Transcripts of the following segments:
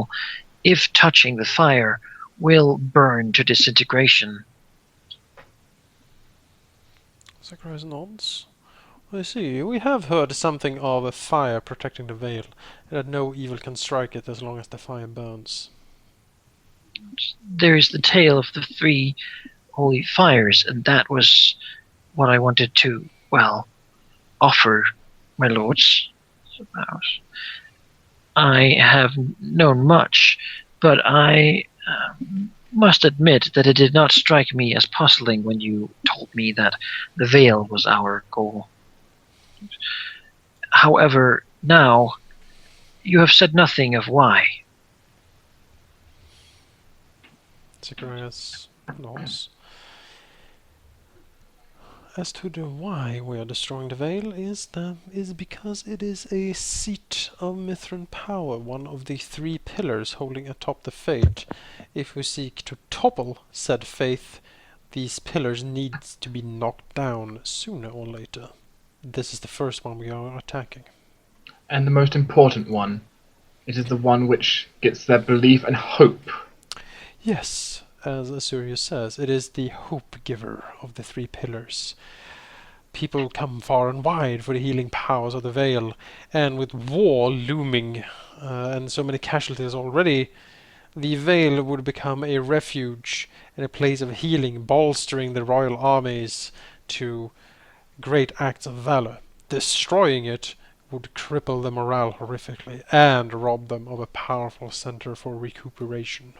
veil, if touching the fire, will burn to disintegration. Zacharias nods. I see. We have heard something of a fire protecting the veil, and that no evil can strike it as long as the fire burns. There is the tale of the 3 holy fires, and that was what I wanted to, well, offer my lords. I have known much, but I must admit that it did not strike me as puzzling when you told me that the veil was our goal. However, now you have said nothing of why. Zacharias nods. As to the why we are destroying the veil is because it is a seat of Mithran power, one of the 3 pillars holding atop the faith. If we seek to topple said faith, these pillars need to be knocked down sooner or later. This is the first one we are attacking. And the most important one. It is the one which gets their belief and hope. Yes, as Asurius says, it is the hope giver of the 3 pillars. People come far and wide for the healing powers of the veil, and with war looming and so many casualties already, the veil would become a refuge and a place of healing, bolstering the royal armies to great acts of valor. Destroying it would cripple the morale horrifically and rob them of a powerful center for recuperation.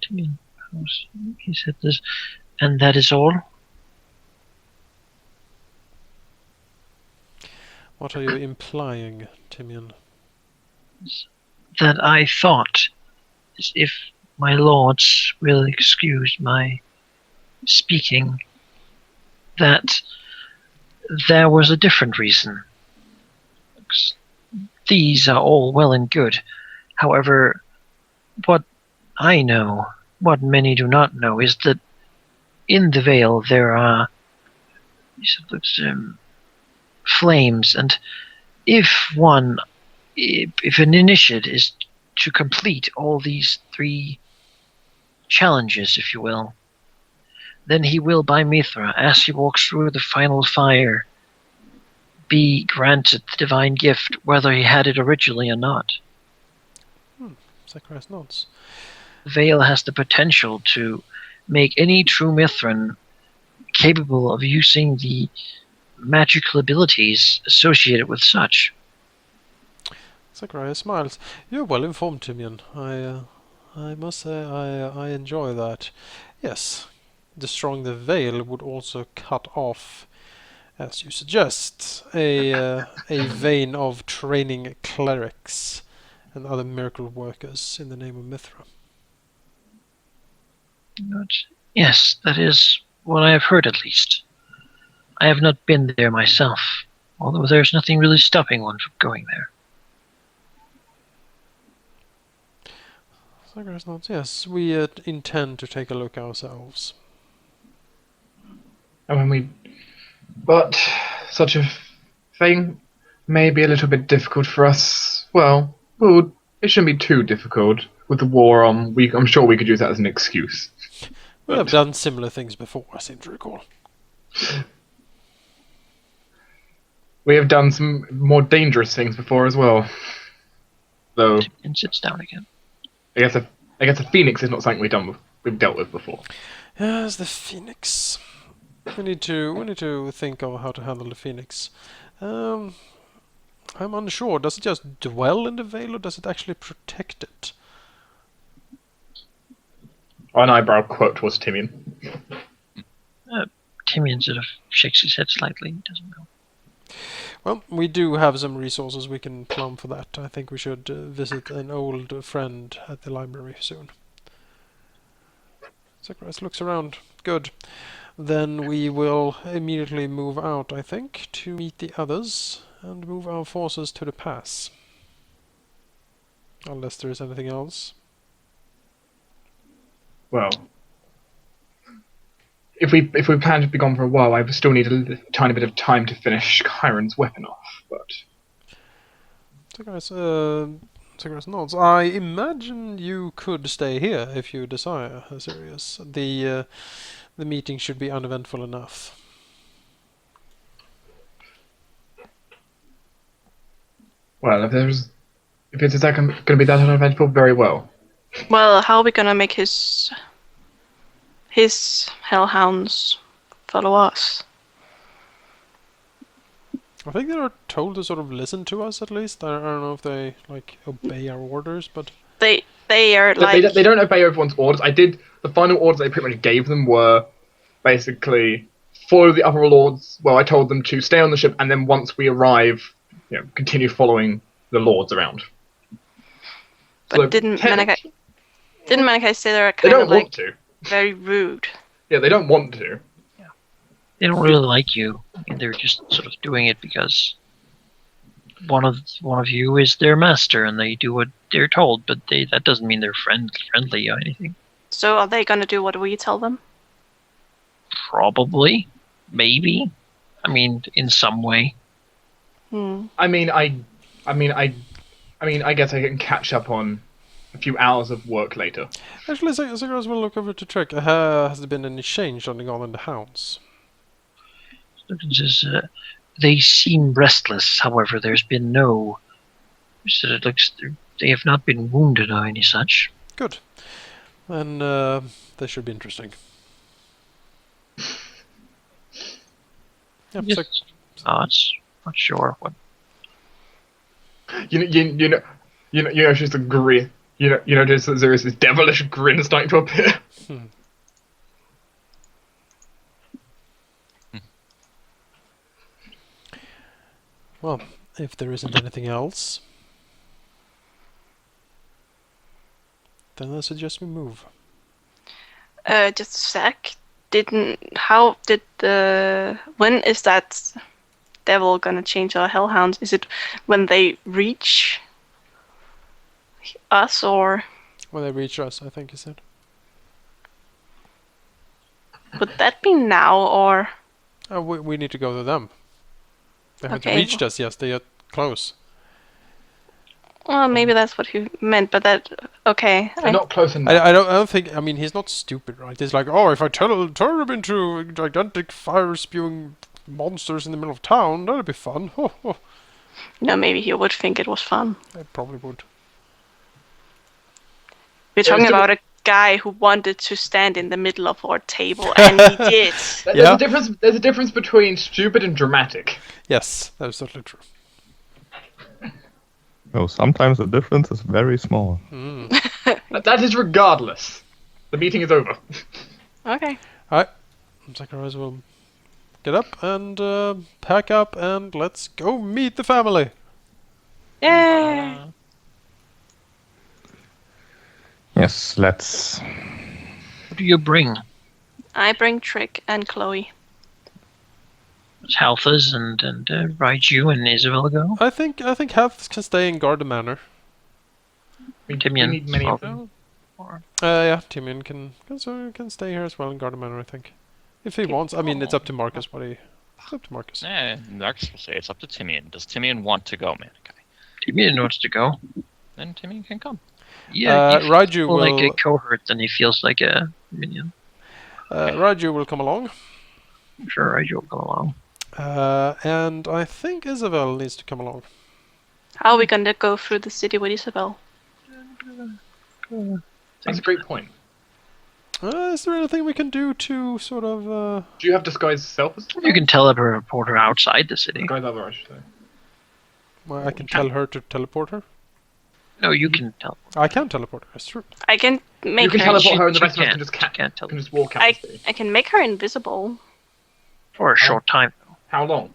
He said this, and that is all? What are you implying, Timian? That I thought, if my lords will excuse my speaking, that there was a different reason. These are all well and good. However, what I know, what many do not know, is that in the veil there are flames, and if an initiate is to complete all these 3 challenges, if you will, then he will, by Mithra, as he walks through the final fire, be granted the divine gift, whether he had it originally or not. Zacharias nods. The veil has the potential to make any true Mithran capable of using the magical abilities associated with such. Zacharias smiles. You're well informed, Timian. I must say I enjoy that. Yes, destroying the veil would also cut off, as you suggest, a vein of training clerics and other miracle workers in the name of Mithra. Yes, that is what I have heard, at least. I have not been there myself, although there's nothing really stopping one from going there. Zacharias nods. Yes, we intend to take a look ourselves. But such a thing may be a little bit difficult for us. Well, it shouldn't be too difficult. With the war on, I'm sure we could use that as an excuse. We have done similar things before, I seem to recall. We have done some more dangerous things before as well. Though, And sits down again. I guess a phoenix is not something we've dealt with before. Yes, the phoenix. We need to think of how to handle the phoenix. I'm unsure. Does it just dwell in the veil, or does it actually protect it? An eyebrow quote towards Timian. Timian sort of shakes his head slightly. He doesn't know. Well, we do have some resources we can plumb for that. I think we should visit an old friend at the library soon. Zacharias looks around. Good. Then we will immediately move out, I think, to meet the others and move our forces to the pass. Unless there is anything else. Well, if we plan to be gone for a while, I still need a tiny bit of time to finish Chiron's weapon off. But So guys, Zacharias nods. I imagine you could stay here if you desire, Sirius. The meeting should be uneventful enough. Well, if it's going to be that uneventful, very well. Well, how are we gonna make his hellhounds follow us? I think they are told to sort of listen to us at least. I don't know if they like obey our orders, but They are They like they don't obey everyone's orders. The final orders I pretty much gave them were basically follow the upper lords. Well, I told them to stay on the ship, and then once we arrive, continue following the lords around. But So, didn't Manakai say they're They kind don't of like want to. very rude? Yeah, they don't want to. They don't really like you, and they're just sort of doing it because one of you is their master, and they do what they're told. But that doesn't mean they're friendly or anything. So are they gonna do what we tell them? Probably, maybe. I mean, in some way. I guess I can catch up on a few hours of work later. actually, Zacharias will look over to check. Has there been any change on the Gone and the Hounds? They seem restless. However, there's been no. So it looks they have not been wounded or any such. Good. Then this should be interesting. Yep, Yes. It's not sure what. Just a grin. Just that there is this devilish grin starting to appear. Well, if there isn't anything else, then I suggest we move. Just a sec. When is that devil gonna change our hellhounds? Is it when they reach us, or When they reach us, I think you said. would that be now, or? We need to go to them. They haven't Okay. reached us yet. They are close. Well, maybe that's what he meant, but okay. They're not close enough. I don't think. I mean, he's not stupid, right? He's like, oh, if I turn them into gigantic fire-spewing monsters in the middle of town, that'd be fun. Maybe he would think it was fun. I probably would. We're Yeah, talking so- about a guy who wanted to stand in the middle of our table, and he did. There's Yeah. a difference. There's a difference between stupid and dramatic. Yes, that is totally true. No, sometimes the difference is very small. That is regardless. The meeting is over. Okay. Alright. Zacharias will get up and pack up and let's go meet the family. Yay! Yes, let's. What do you bring? I bring Trick and Chloe. Does Halthas and Raiju and Isabel go? I think Half can stay and guard the manor. We Timian need many of also? them. Or Yeah, Timian can stay here as well and guard the manor. I think, if he wants. I mean, it's up to Marcus. It's up to Marcus. Marcus will say it's up to Timian. Does Timian want to go, Manakai? Timian wants to go. Then Timian can come. Yeah, he Raiju feels more like a will. cohort than he feels like a minion. Raiju will come along. I'm sure Raiju will come along. And I think Isabel needs to come along. How are we gonna go through the city with Isabel? That's a great point. Is there anything we can do to sort of? Do you have disguise self as You can teleport her outside the city. disguise other, I should say. Well, I can tell her to teleport her. No, you can teleport. I can teleport her. That's true. I can make You can her. teleport her, and the she rest of us can't. can just She can't teleport. can just walk out the city. I can make her invisible. For a short time. How long?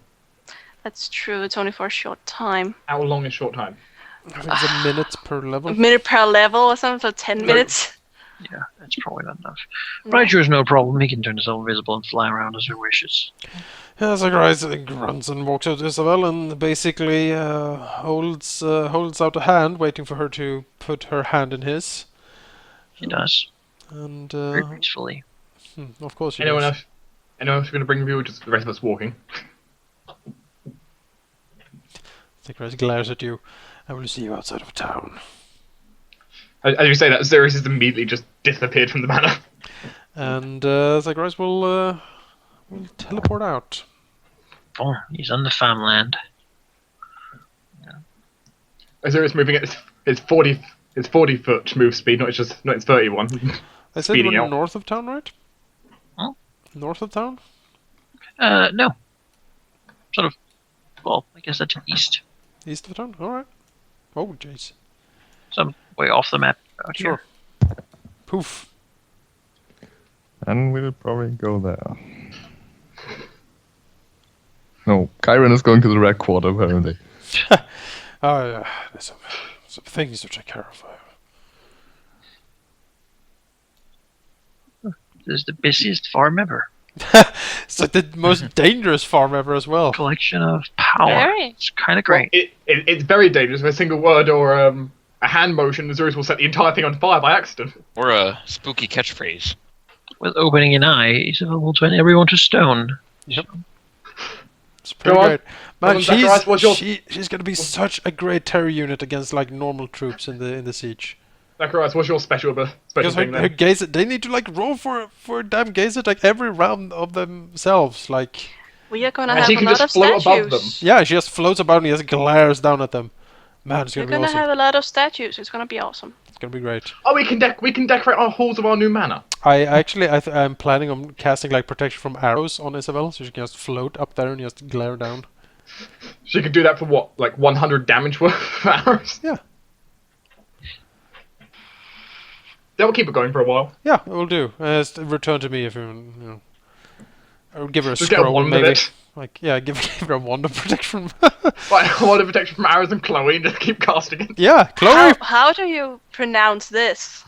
That's true. It's only for a short time. How long is short time? I think it's a minute per A level. minute per level or something, so 10 minutes. Yeah, that's probably not enough. Raiju has no problem. He can turn himself invisible and fly around as he wishes. Yeah, Zacharias grunts and walks out to Isabel and basically holds out a hand, waiting for her to put her hand in his. He does. And Very gracefully. of course, she Anyone does. else? Anyone else going to bring with you, or just the rest of us walking? Zacharias glares at you. I will see you outside of town. As you say that, Xerxes has immediately just disappeared from the manor. And Zacharias will teleport out. Oh, he's on the farmland. Xerxes moving at his 40-foot move speed, not his 31. I said Speeding we're out. north of town, right? Huh? North of town? No. Sort of. Well, I guess that's east. East of town? Alright. Oh, jeez. Some way off the map out Sure. here. Poof. And we'll probably go there. No, Chiron is going to the red quarter, apparently. Oh, yeah. There's some things to take care of. This is the busiest farm ever. It's like the most dangerous farm ever as well. Collection of power. Very. It's kind of great. It's very dangerous. With a single word or a hand motion, Xerxes will set the entire thing on fire by accident. Or a spooky catchphrase. With opening an eye, he's available to everyone to stone. Yep. It's pretty Go on. great. Go Man, on, Zacharias, what's your- she's gonna be such a great terror unit against like normal troops in the siege. Zacharias, what's your special Because thing her then? gazet, they need to like roll for a damn gazet like every round of themselves. Like, We are gonna And have she a can lot just of float above statues. yeah, she just floats about and he just glares down at them. Man, it's We're gonna be gonna awesome. have a lot of statues. It's gonna be awesome. It's gonna be great. Oh, we can decorate our halls of our new manor. I'm planning on casting like protection from arrows on Isabel, so she can just float up there and just glare down. She could do that for what, like 100 damage worth of arrows? Yeah. That will keep it going for a while. Yeah, it will do. Just return to me if you know. Or give her a Just get a scroll, wand of maybe. it. Like, yeah, give her a wand of protection. Like, a lot of protection from arrows and Chloe and just keep casting it. Yeah, Chloe. How do you pronounce this?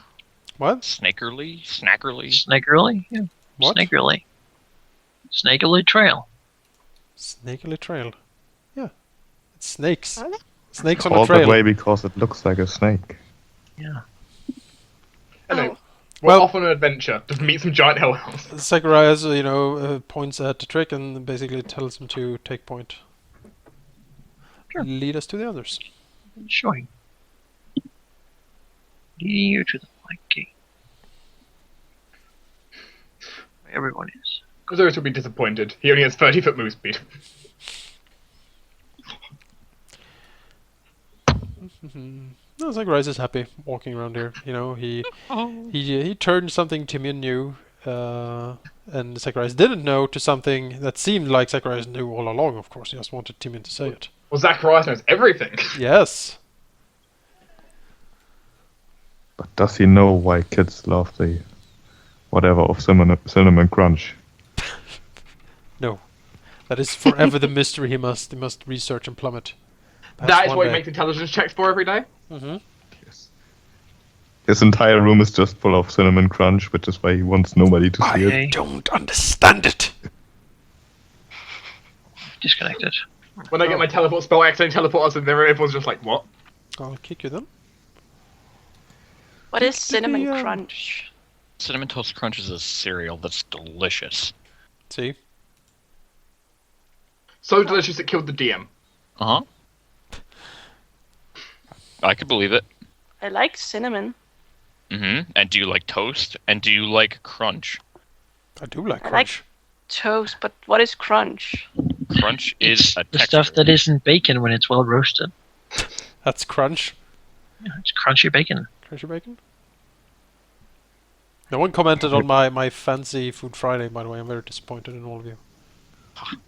What? Snakerly? Snackerly? Snakerly? Yeah. What? Snakerly. Snakerly Trail. Snakeily trail. Yeah, it's snakes. Are they? Snakes on a Called that trail. way because it looks like a snake. Yeah. Anyway, Oh. we're Well- off on an adventure to meet some giant hellhounds. Zacharias, points at the trick and basically tells him to take point. Sure. Lead us to the others. Showing. Leading you to the black gate. Where everyone is. Xerxes will be disappointed. He only has 30-foot move speed. No, Zacharias is happy walking around here. You know, he turned something Timian knew, and Zacharias didn't know to something that seemed like Zacharias knew all along. Of course, he just wanted Timian to say it. Well, Zacharias knows everything. Yes. But does he know why kids love the whatever of cinnamon crunch? No. That is forever the mystery he must research and plummet. That is what he makes intelligence checks for every day. Mm-hmm. His entire room is just full of cinnamon crunch, which is why he wants nobody to see it. Okay. Don't understand it. Disconnected. When I get my teleport spell, I accidentally teleport us, and then everyone's just like, what? I'll kick you then. What is Did cinnamon we, crunch? Cinnamon Toast Crunch is a cereal that's delicious. See? So delicious it killed the DM. Uh huh. I could believe it. I like cinnamon. Mm-hmm. And do you like toast? And do you like crunch? I do like I like- crunch. Toast, but what is crunch? Crunch is a The texture. stuff that isn't bacon when it's well roasted. That's crunch. Yeah, it's crunchy bacon. Crunchy bacon. No one commented on my fancy Food Friday, by the way. I'm very disappointed in all of you.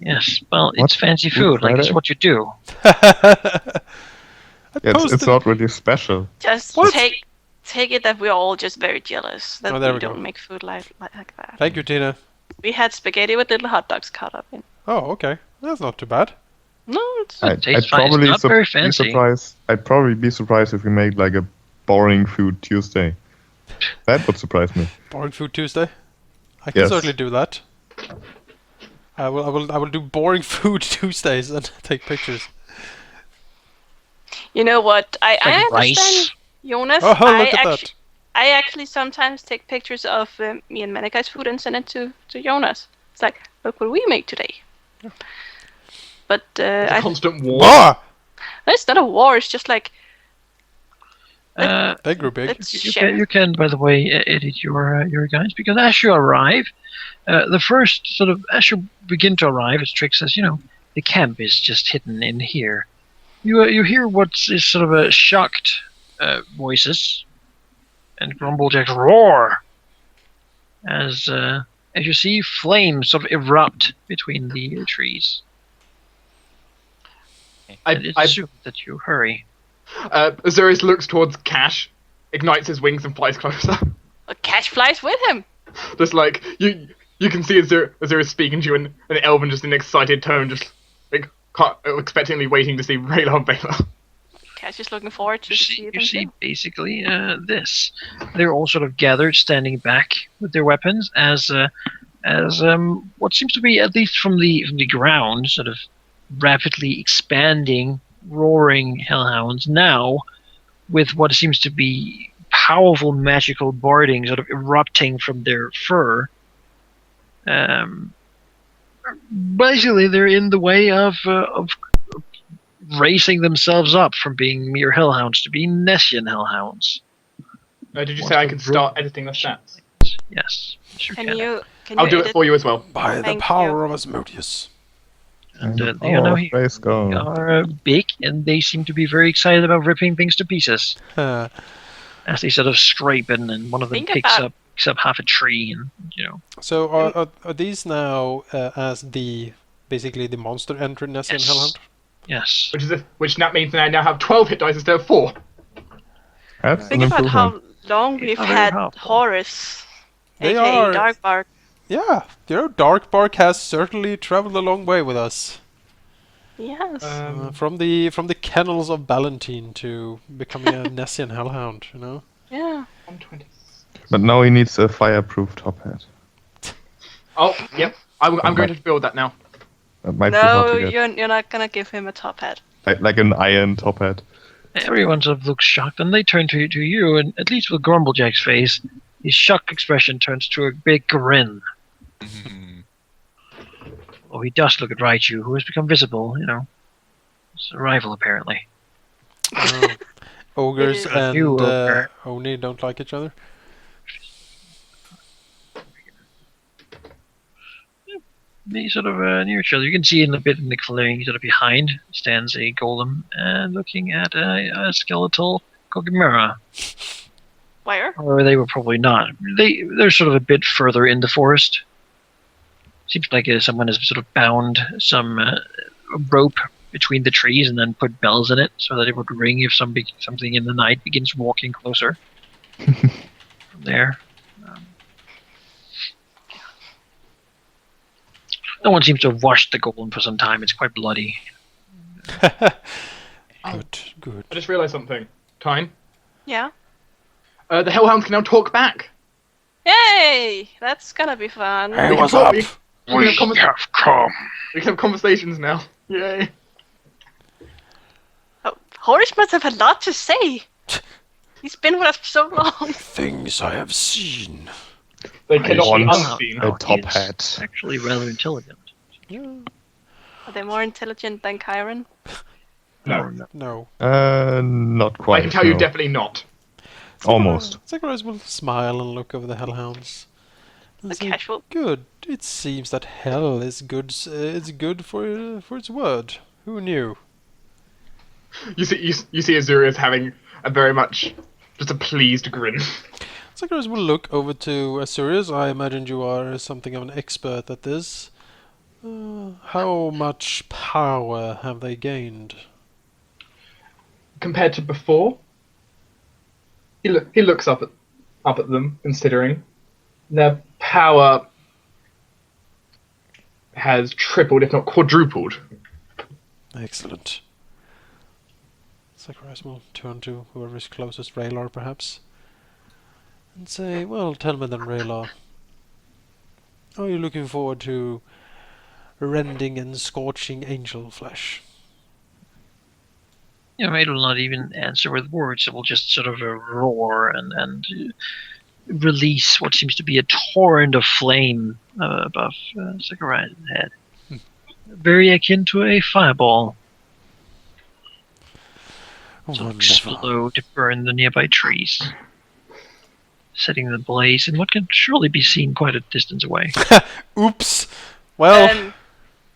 Yes. Well, What? it's fancy Food food. Like, it's Friday? what you do. I It's posted- not really special. Just What? take it that we're all just very jealous that Oh, there we we go. don't make food like that. Thank you, Tina. We had spaghetti with little hot dogs cut up in. Oh, okay. That's not too bad. No, it's I'd tastes fine. It's probably not very be fancy. surprised. I'd probably be surprised if we made like a boring food Tuesday. That would surprise me. Boring Food Tuesday. I can Yes. certainly do that. I will do boring food Tuesdays and take pictures. You know what? I Like understand, rice. Jonas. Oh, look at that. I actually sometimes take pictures of me and Menegai's food and send it to Jonas. It's like, look what we make today. But It's a I constant war. Ah! It's not a war. It's just like They grew big. let's You share. can, you can, by the way, edit your guys, because as you arrive, the first sort of as you begin to arrive, as Trick says, the camp is just hidden in here. You hear what is sort of a shocked voices, and Grumblejack's roar as you see flames sort of erupt between the trees. And it's assumed that you hurry. Azurius looks towards Cash, ignites his wings and flies closer. Cash flies with him. Just like you can see Azurius speaking to you in an elven, just in an excited tone, just like expectantly waiting to see Rayla and Baylor. Cash is looking forward to see You see basically this. They're all sort of gathered, standing back with their weapons, as what seems to be, at least from the ground, sort of rapidly expanding, roaring hellhounds, now with what seems to be powerful magical barding sort of erupting from their fur. Basically, they're in the way of raising themselves up from being mere hellhounds to being Nessian hellhounds. Did you say I can start editing the stats? Yes. Sure Can you I'll do edit? it for you as well. By the Thank power you. of Asmodeus. And they are now here. Let's go. They are big, and they seem to be very excited about ripping things to pieces. Uh, As they sort of scrape in, and one of them Think picks about- up half a tree, and so are these now as basically the monster entered Nessian Yes. Hellhound? yes. Which that means that I now have 12 hit dice instead of 4. That's an Think about improvement. how long we've very had powerful. Horus, They aka are- Darkbark. Yeah, Dark Bark has certainly traveled a long way with us. Yes. From the kennels of Ballantine to becoming a Nessian Hellhound, yeah. 120. But now he needs a fireproof top hat. Oh, yep. I'm going to build that now. That might be hard No, to get. you're not gonna give him a top hat. Like an iron top hat. Everyone sort of looks shocked, and they turn to you, and at least with Grumblejack's face, his shocked expression turns to a big grin. Oh, he does look at Raichu, who has become visible, It's a rival, apparently. Ogres Yeah. and You ogre. Oni don't like each other. They sort of near each other. You can see in the clearing, sort of behind, stands a golem, and looking at a skeletal Kogimera. Where? Or they were probably not. They're sort of a bit further in the forest. Seems like someone has sort of bound some rope between the trees and then put bells in it so that it would ring if something in the night begins walking closer. From there. No one seems to have washed the golem for some time. It's quite bloody. Good. I just realised something. Tyne. Yeah. The Hellhounds can now talk back. Yay! That's gonna be fun. Hey, We can what's talk- up? we can have convers- have come. We can have conversations now. Yay. Oh, Horus must have a lot to say. He's been with us for so long. Things I have seen. They cannot be want unseen. a top He's hat. Actually rather intelligent. Are they more intelligent than Chiron? No. No. Not quite. I can tell you no. definitely not. Almost. Zacharias will smile and look over the Hellhounds. And A say, casual. Good. It seems that hell is good. It's good for its word. Who knew? You see Azurius having a very much just a pleased grin. Zacharias will look over to Asurius. I imagine you are something of an expert at this. How much power have they gained? Compared to before, he looks up at them, considering their power has tripled, if not quadrupled. Excellent. Zacharias will turn to whoever is closest, Raylar perhaps, and say, well, tell me then, Raylar. Are you looking forward to rending and scorching angel flesh? It will not even answer with words. It will just sort of roar and release what seems to be a torrent of flame above Zacharias' head. Very akin to a fireball. So Wonderful. explode to burn the nearby trees, setting the blaze in what can surely be seen quite a distance away. Oops. Well,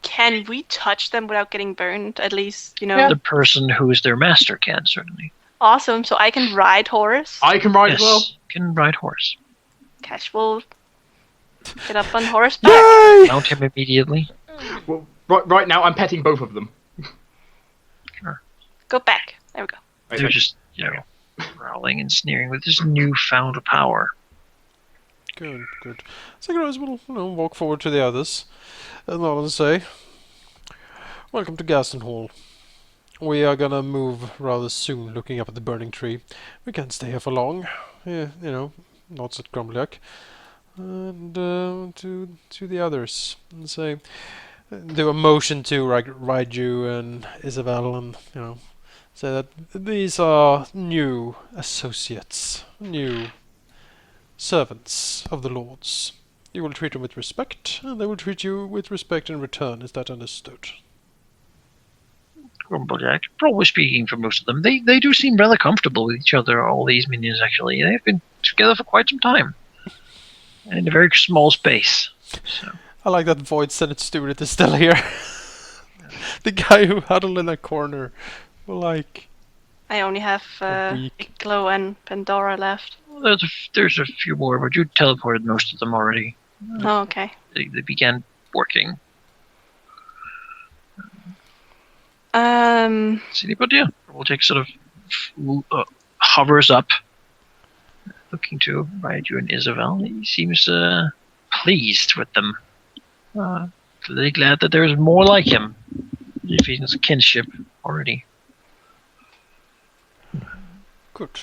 Can we touch them without getting burned? At least, The person who is their master can, certainly. Awesome. So I can ride horse. I can ride Yes, as well. can ride horse. Cash will get up on horseback. yay! Mount him immediately. Well, right now I'm petting both of them. Go back. There we go. They're just, growling and sneering with this newfound power. Good, good. So guys will walk forward to the others and nod and say, "Welcome to Gaston Hall. We are gonna move rather soon, looking up at the burning tree. We can't stay here for long. Nods at Grumblejack. And to the others and say, do a motion to Raiju and Isabel, and say that these are new associates, new servants of the lords. You will treat them with respect, and they will treat you with respect in return. Is that understood?" Grumblejack, probably speaking for most of them, they do seem rather comfortable with each other, all these minions, actually. They've been together for quite some time. In a very small space. So. I like that Void Senate student is still here. The guy who huddled in a corner. I only have week. Iglo and Pandora left. Well, there's a few more, but you teleported most of them already. Oh, okay. They began working. See, but yeah, Grumblejack sort of hovers up, looking to Raiju and Isabel. He seems pleased with them. Really glad that there's more like him. If he's kinship already. Good.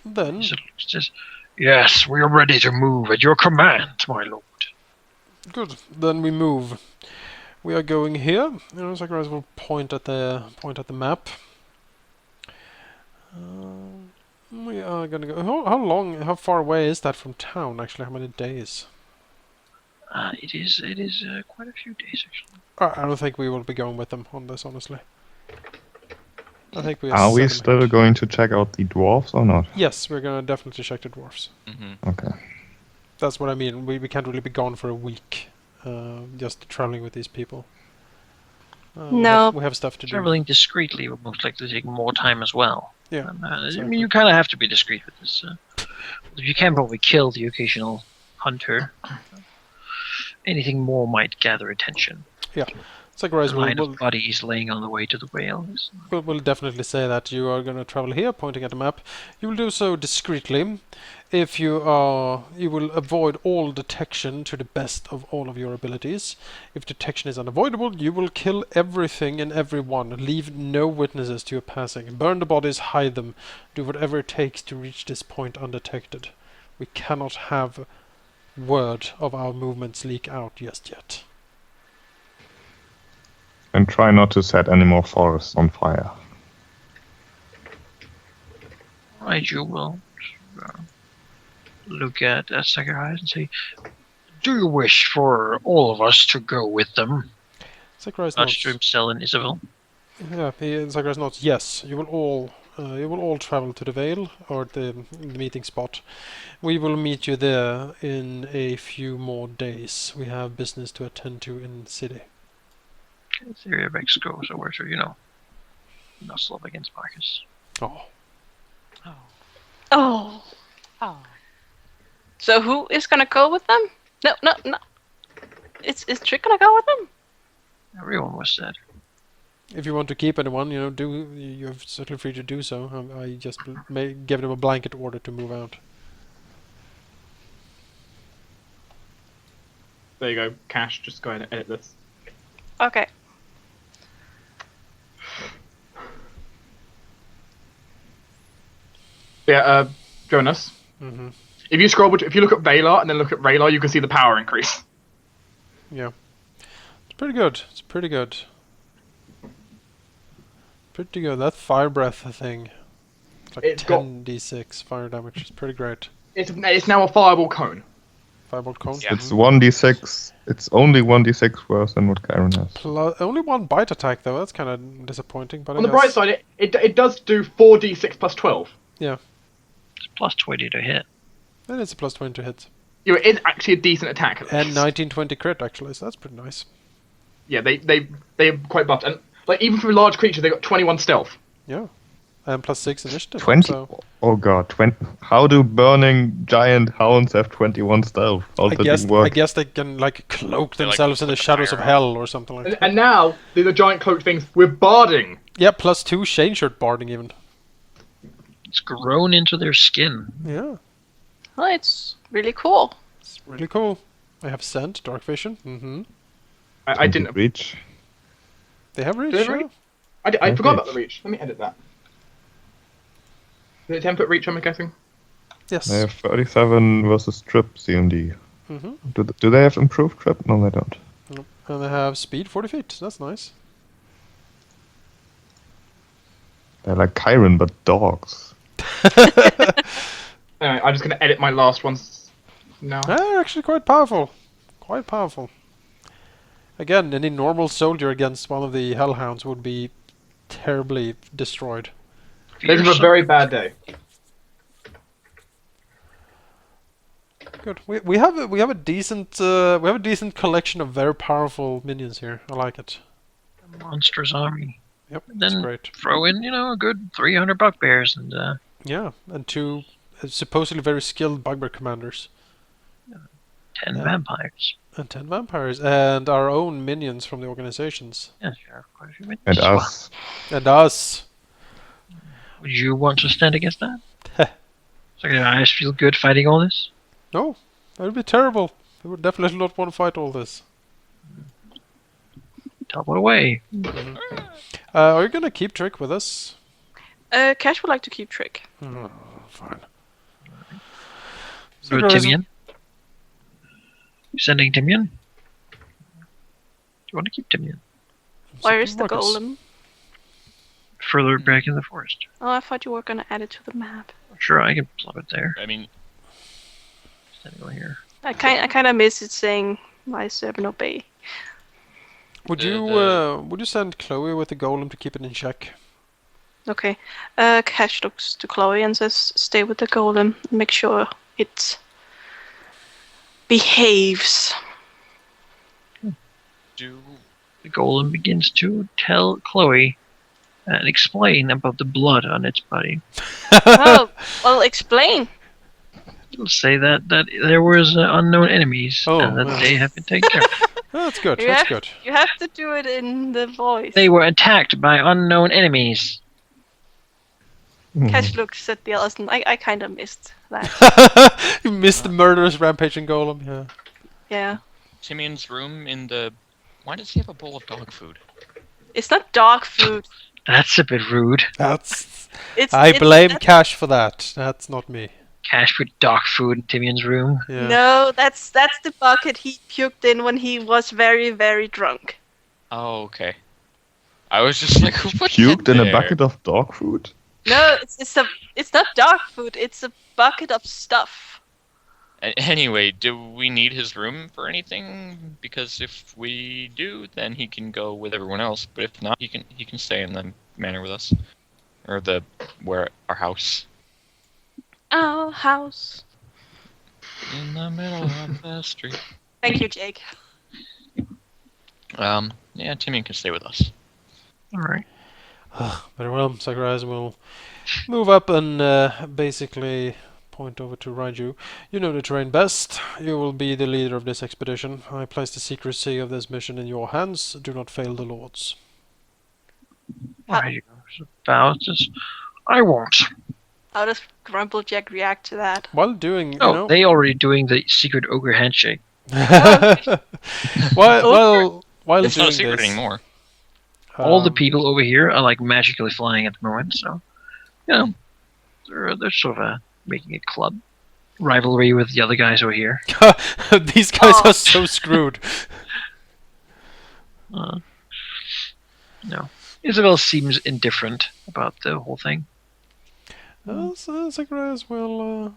Then He sort of says, "Yes, we are ready to move at your command, my lord." good. Then we move. We are going here. Zacharias will point at the map. We are gonna go. How far away is that from town? Actually, how many days? It is quite a few days, actually. I don't think we will be going with them on this, honestly. I think we Are we seven still ahead. going to check out the dwarves or not? Yes, we're gonna definitely check the dwarfs. Okay. That's what I mean. We can't really be gone for a week, just traveling with these people. No. we have stuff to do. Traveling discreetly would most likely take more time as well. Yeah. And, I exactly. mean, you kind of have to be discreet with this. You can probably kill the occasional hunter. Anything more might gather attention. Zacharias The line will of bodies laying on the way to the whale. will definitely say that you are going to travel here, pointing at the map. You will do so discreetly. If you will avoid all detection to the best of all of your abilities. If detection is unavoidable, you will kill everything and everyone. Leave no witnesses to your passing. Burn the bodies, hide them. Do whatever it takes to reach this point undetected. We cannot have word of our movements leak out just yet. And try not to set any more forests on fire. Right, you will look at Zacharias and say, "Do you wish for all of us to go with them?" Zacharias Much nods. to himself and Isabel. Yeah, Zacharias nods. Yes, you will all travel to the Vale, or the meeting spot. We will meet you there in a few more days. We have business to attend to in the city. It's the area of Mexico, so we're sure, muscle up against Marcus. Oh, Oh. So who is gonna go with them? No. Is Trick gonna go with them? Everyone was said. if you want to keep anyone, you're certainly free to do so. I just may give them a blanket order to move out. There you go, Cash. Just go ahead and edit this. Okay. Yeah, Jonas. Mm-hmm. If you scroll, if you look at Valar and then look at Raylar, you can see the power increase. Yeah. It's pretty good. Pretty good. That fire breath thing. It's like It's got- 10d6 fire damage. It's pretty great. It's now a fireball cone. Firebolt cone. Yeah. It's 1d6. It's only 1d6 worse than what Kyron has. Only one bite attack though. That's kind of disappointing. But On the bright side, it does do 4d6 plus 12. yeah, It's plus 20 to hit. and it's a plus 20 to hit, You know, it is actually a decent attack. At and least. 1920 crit actually. So that's pretty nice. Yeah, they're quite buffed, and like even for a large creature, they got 21 stealth. Yeah, and plus 6 initiative. 20. So Oh god, 20. How do burning giant hounds have 21 stealth? How I does it work? guess they can like cloak They, like, themselves in put the the shadows of fire hell or something like that. And now they're the giant cloak things with barding. Yeah, plus 2 Shane shirt barding even. It's grown into their skin. Yeah, Well, it's really cool. it's really cool. I have scent, dark vision. Mm-hmm. I didn't. reach. They have reach. Did they Yeah. reach? I forgot Okay. about the reach. Let me edit that. Is it 10 foot reach? I'm guessing. Yes. They have 37 versus trip CMD. Mm-hmm. Do they have improved trip? No, they don't. And they have speed 40 feet. That's nice. They're like Kyron, but dogs. Anyway, I'm just gonna edit my last ones now. They're actually quite powerful. Quite powerful. Again, any normal soldier against one of the hellhounds would be terribly destroyed. They have a very bad day. Good. We have a decent collection of very powerful minions here. I like it. Monstrous army. Yep, And that's then great. throw in, a good 300 bugbears and Yeah, and 2 supposedly very skilled bugbear commanders 10 Yeah. vampires. and 10 vampires and our own minions from the organizations Yeah, sure. Quite a few minutes. And Well, us. and us. would you want to stand against that? So your eyes feel good fighting all this? No, that would be terrible. We would definitely not want to fight all this. Teleport away. Are you gonna keep Trick with us? Cash would like to keep Trick. Oh, fine. So Guys, Timian? You sending Timian? Do you want to keep Timian? Where is the Marcus. golem? Further back in the forest. Oh, I thought you were gonna add it to the map. Sure, I can plop it there. I mean, Standing over here. I kind of miss it saying "My servant obey." Would The- you send Chloe with the golem to keep it in check? Okay. Cash looks to Chloe and says, "Stay with the golem. Make sure it behaves." do The golem begins to tell Chloe and explain about the blood on its body. Oh, well, explain. It'll say that there was unknown enemies Oh, and that well. they have been taken care of. Oh, that's good. You That's have- good. You have to do it in the voice. They were attacked by unknown enemies. Cash looks at the others, and I kind of missed that. You missed the murderous rampaging golem. Yeah. Yeah. Timian's room in the... Why does he have a bowl of dog food? It's not dog food. That's a bit rude. That's. It's blame that's- Cash for that. That's not me. Cash put dog food in Timian's room. Yeah. No, that's the bucket he puked in when he was very, very drunk. Oh, okay. I was just like, who put Puked that in a there? bucket of dog food? No, it's not dog food. It's a bucket of stuff. Anyway, do we need his room for anything? Because if we do, then he can go with everyone else. But if not, he can stay in the manor with us, or our house. Our house. In the middle of the street. Thank you, Jake. Yeah, Timian can stay with us. Alright. Very well. Zacharias will move up and basically point over to Raiju. You know the terrain best. You will be the leader of this expedition. I place the secrecy of this mission in your hands. Do not fail the lords. Alright, about this. I won't. How does Grumblejack react to that? While doing, Oh, they already doing the secret ogre handshake. while It's doing not a secret this, anymore. All the um, people over here are like magically flying at the moment, so they're sort of making a club rivalry with the other guys over here. these guys Oh. are so screwed. No, Isabel seems indifferent about the whole thing. So Zacharias will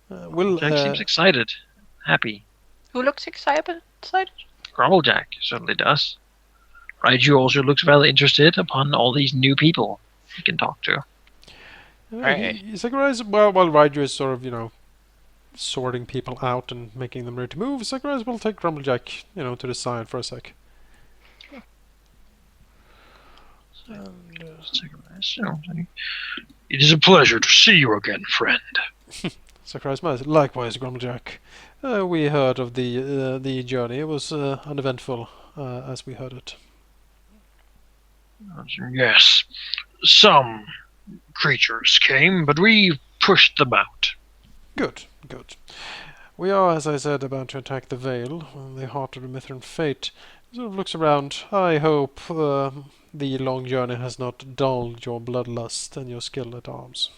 Jack seems excited. happy. Who looks excited? Grumblejack certainly does. Raiju also looks well interested upon all these new people he can talk to. Sakurai is, while Raiju is sort of, sorting people out and making them ready to move, Sakurai will take Grumblejack, to the side for a sec. It is a pleasure to see you again, friend. Sakurai smiles. Likewise, Grumblejack. We heard of the journey. It was uneventful, as we heard it. Yes, some creatures came, but we pushed them out. Good. We are, as I said, about to attack the Vale, the heart of the Mithran Fate. Sort of looks around. I hope the long journey has not dulled your bloodlust and your skill at arms.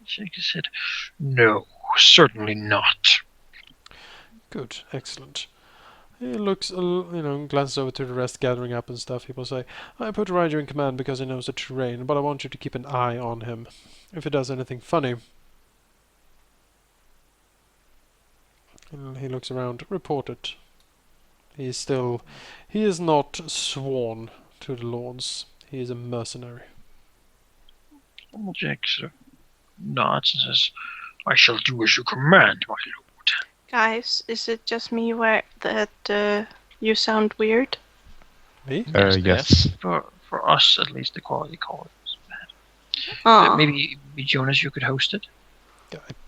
Shaker said, "No, certainly not." Good, excellent. He looks, glances over to the rest gathering up and stuff. People say, I put Raiju in command because he knows the terrain, but I want you to keep an eye on him. If he does anything funny. And he looks around, report it. He is not sworn to the lords. He is a mercenary. Jack nods and says, "I shall do as you command, my lord." Guys, is it just me that you sound weird? Me? Yes. For us, at least, the quality call is bad. Oh. Maybe Jonas, you could host it.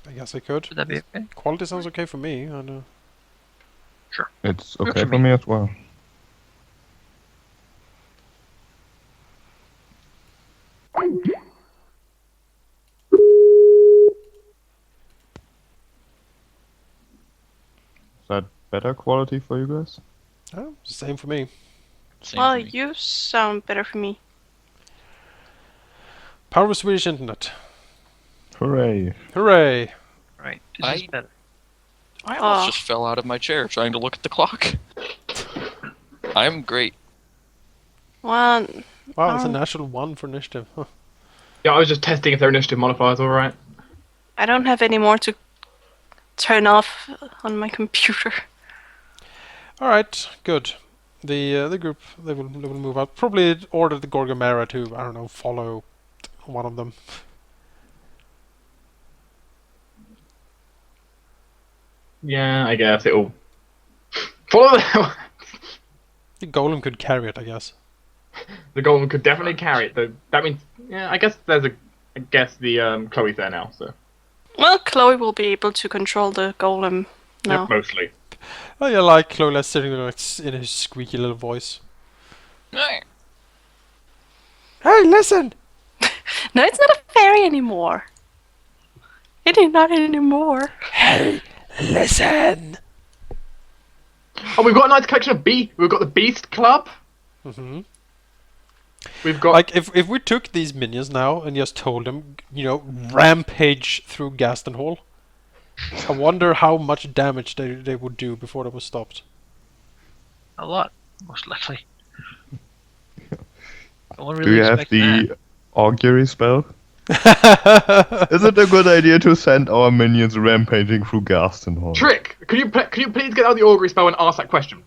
I guess I could. Would that be okay? Quality sounds okay for me. I know. Sure. It's okay for me as well. Is that better quality for you guys? Oh, same for me. Same Well, for me. you sound better for me. Power of Swedish internet. Hooray! Hooray! Right. This is I- better. I almost Oh. just fell out of my chair trying to look at the clock. I'm great. One. Wow, it's a natural 1 for initiative. Huh. Yeah, I was just testing if their initiative modifier is alright. I don't have any more to turn off on my computer. All right, good. The group they will move out. Probably order the Gorgomera to follow one of them. Yeah, I guess it'll follow the The golem could carry it, I guess. the golem could definitely carry it. Though that means, yeah, I guess the Chloe's there now, so Well, Chloe will be able to control the golem now. Yep, mostly. Oh, yeah, like Chloe sitting there in his squeaky little voice. Hey, Hey, listen! No, it's not a fairy anymore. It is not anymore. Hey, listen! Oh, we've got a nice collection of We've got the Beast Club. Mm-hmm. We've got Like, if we took these minions now and just told them, rampage through Gaston Hall, I wonder how much damage they would do before they were stopped. A lot, most likely. No one Do really you have expect the that. augury spell? Is it a good idea to send our minions rampaging through Gaston Hall? Trick. Could you please get out the augury spell and ask that question?